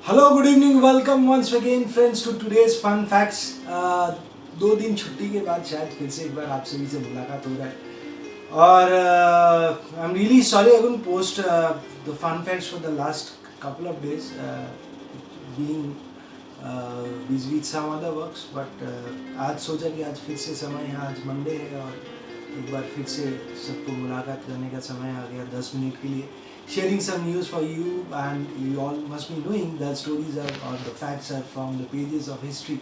Hello, good evening, welcome once again friends to today's fun facts. 2 दिन छुट्टी के बाद शायद फिर से एक बार आप सभी से मुलाकात हो रहा है और I am really sorry I couldn't post the fun facts for the last couple of days being busy with some other works but आज सोचा कि आज फिर से समय है, आज मंडे है और एक बार फिर से सबको मुलाकात करने का समय आ गया 10 मिनट के लिए. Sharing some news for you, and you all must be knowing that stories are or the facts are from the pages of history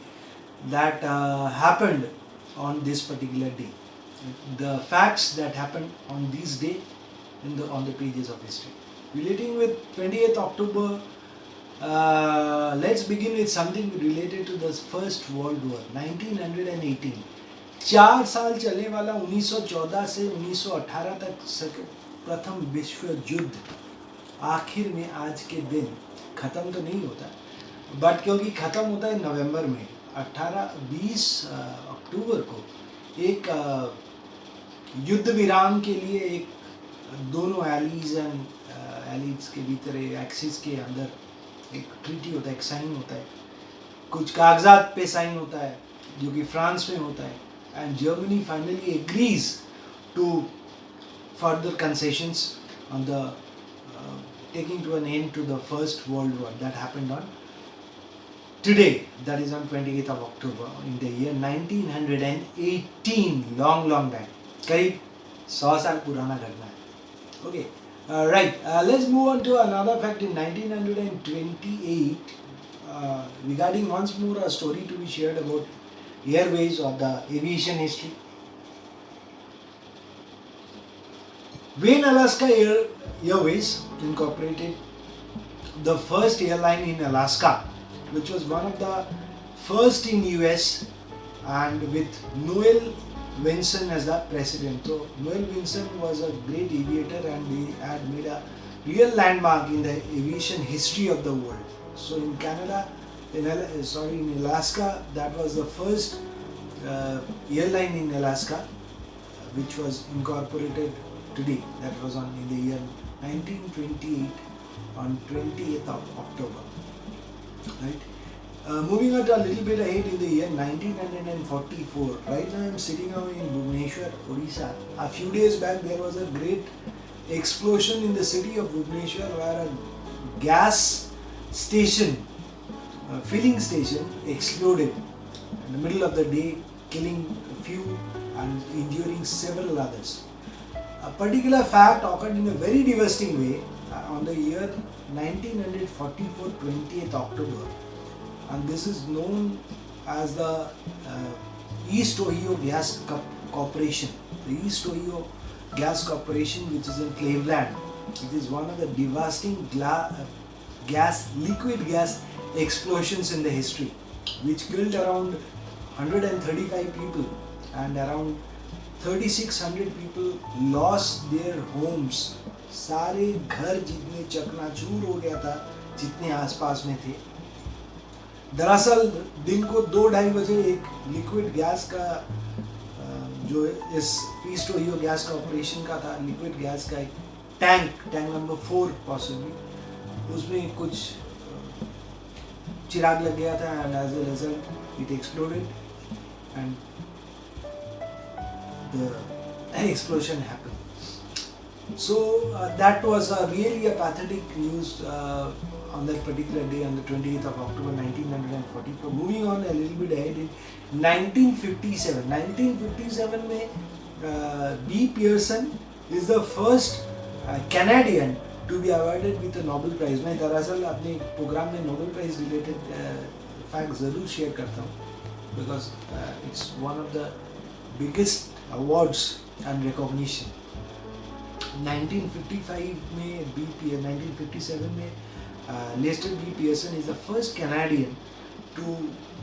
that happened on this particular day. The facts that happened on this day on the pages of history. Relating with 28th October, let's begin with something related to the First World War, 1918. 4 साल चलने वाला 1914 से 1918 तक प्रथम विश्व युद्ध आखिर में आज के दिन ख़त्म तो नहीं होता बट क्योंकि ख़त्म होता है नवंबर में 20 अक्टूबर को एक युद्ध विराम के लिए एक दोनों एलीज के भीतर एक्सिस के अंदर एक ट्रीटी होता है, एक साइन होता है, कुछ कागजात पे साइन होता है जो कि फ्रांस में होता है and Germany finally agrees to further concessions on the taking to an end to the First World War that happened on today, that is on 28th of October in the year 1918. long back, करीब 100 साल पुराना घटना है. Okay, right, let's move on to another fact. In 1928, regarding once more a story to be shared about airways or the aviation history. Wayne Alaska Airways Incorporated, the first airline in Alaska, which was one of the first in US, and with Noel Vinson as the president. So Noel Vinson was a great aviator and they had made a real landmark in the aviation history of the world. So in Canada, in Alaska, that was the first airline in Alaska which was incorporated today. That was in the year 1928 on 28th of October. Right. Moving on a little bit ahead in the year 1944. Right now I am sitting now in Bhubaneswar, Odisha. A few days back there was a great explosion in the city of Bhubaneswar where a gas station, filling station exploded in the middle of the day, killing a few and injuring several others. A particular fact occurred in a very devastating way on the year 1944, 20th October, and this is known as the East Ohio Gas Corporation. The East Ohio Gas Corporation, which is in Cleveland, it is one of the devastating liquid gas explosions in the history, which killed around 135 people and around 3600 people lost their homes. सारे घर जितने चकनाचूर हो गया था जितने आसपास में थे. दरअसल दिन को 2-2:30 बजे एक लिक्विड गैस का जो इस ईस्ट ओहियो गैस कॉर्पोरेशन का था, लिक्विड गैस का एक टैंक नंबर 4 पॉसिबली, उसमें कुछ चिराग लग गया था and as a result it exploded and the explosion happened. So that was really a pathetic news on that particular day on the 28th of October 1944. Moving on a little bit ahead, in 1957 में B. Pearson is the first Canadian to be awarded with a Nobel Prize. मैं दरअसल अपने programme में Nobel Prize related facts ज़रूर share करता हूँ because it's one of the biggest awards and recognition. 1957 में Lester B. Pearson is the first Canadian to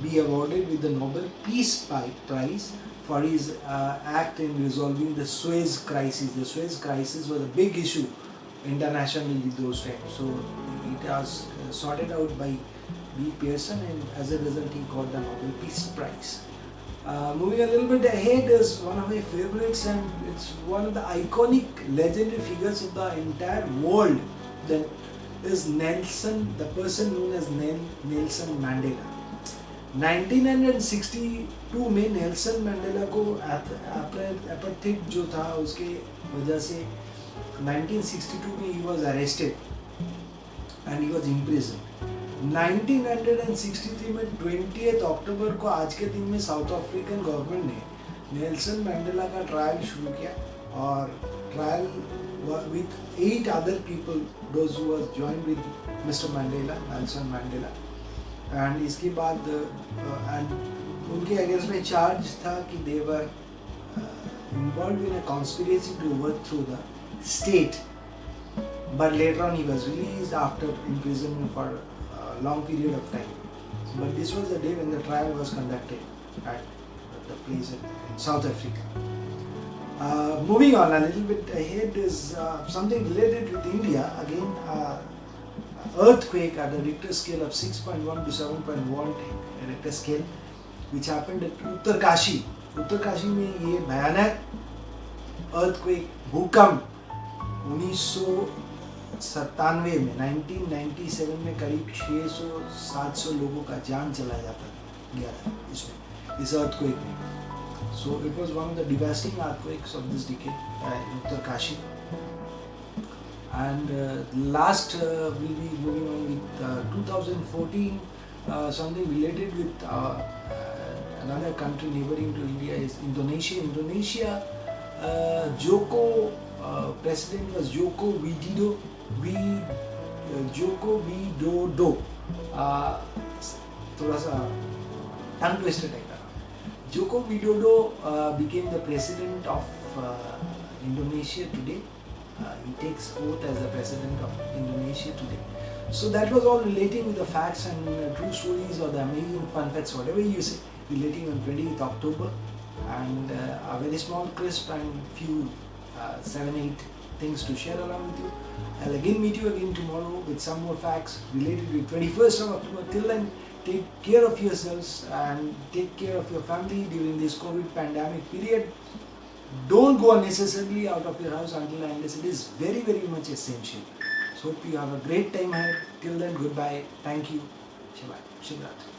be awarded with the Nobel Peace Prize for his act in resolving the Suez crisis. The Suez crisis was a big issue internationally those times. So it was sorted out by B. Pearson and as a result he got the Nobel Peace Prize. Moving a little bit ahead is one of my favorites and it's one of the iconic legendary figures of the entire world, the is Nelson, the person known as Nelson Mandela. 1962 में Nelson Mandela को apartheid जो था उसके वजह से 1962 में he was arrested and he was imprisoned. 1963 में 20th अक्टूबर को आज के दिन में साउथ अफ्रीकन गवर्नमेंट ने नेल्सन मंडेला का ट्रायल शुरू किया और trial with 8 other people, those who was joined with Mr. Mandela, Nelson Mandela. And इसके बाद एंड उनके अगेंस्ट में चार्ज था कि they were involved in a conspiracy to overthrow the state, but later on he was released after imprisonment for a long period of time. But this was the day when the trial was conducted at the place in South Africa. Moving on a little bit ahead is something related with India again. Earthquake at a Richter scale of 6.1 to 7.1 Richter scale, which happened at Uttarkashi. Uttarkashi में ये भयानक earthquake भूकंप 1997 में 1997 में करीब 600-700 लोगों का जान चला गया था इसमें, इस earthquake में. So it was one of the devastating earthquakes of this decade in Uttarkashi. And last we'll be moving on with 2014, something related with another country neighboring to India is Indonesia. Indonesia, president was Joko Widodo. थोड़ा सा tongue twister type का. Joko Widodo became the president of Indonesia today. He takes oath as the president of Indonesia today. So that was all relating with the facts and true stories or the amazing fun facts, whatever you say, relating on 20th October, and a very small crisp and few 7-8 things to share along with you. I'll again meet you again tomorrow with some more facts related with 21st of October. Till then, take care of yourselves and take care of your family during this COVID pandemic period. Don't go unnecessarily out of your house until unless it is very, very much essential. So hope you have a great time ahead. Till then, goodbye. Thank you. Shivratri.